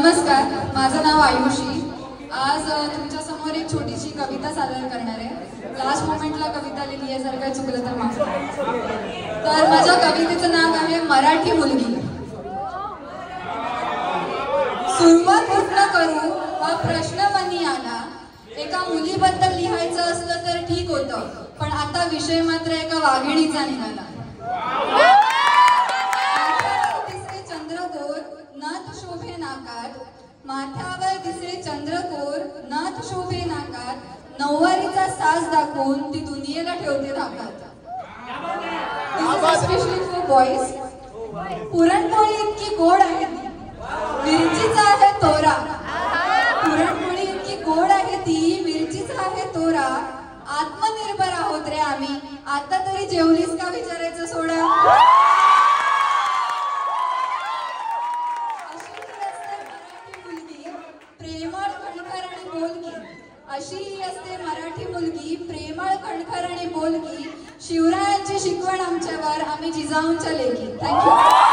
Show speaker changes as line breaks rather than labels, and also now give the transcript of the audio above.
नमस्कार, माझं नाव आयुषी। आज तुमच्या समोर एक छोटीशी कविता सादर करणार आहे। लास्ट मोमेंटला कविता लिहिली आहे, जर काही चुकलं तर माफ करा। तर माझ्या कवितेचं नाव आहे मराठी मुलगी। सुरुवात कुठनं करू हा प्रश्न मनी आला। एका मुलीबद्दल लिहायचं असलं तर ठीक होतं, पण आता विषय मात्र एका वाघिणीचा निघाला। माथ्यावर दिसे चंद्रकोर, नथ शोभे नाकात, नऊवारीचा साज दाखवून ती दुनियेला ठेवते धाकात। Specially for boys. पुरणपोळी इतकी गोड आहे ती, मिरचीचा आहे तोरा। पुरणपोळी इतकी गोड आहे ती, मिरचीचा आहे तोरा। आत्मनिर्भर आहोत रे आम्ही, आता तरी जेवलीस का विचारायचं सोडा। अशी ही असते मराठी मुलगी, प्रेमळ, खणखर आणि बोलकी। शिवरायांची शिकवण आमच्यावर, आम्ही जिजाऊंच्या लेकी। थँक्यू।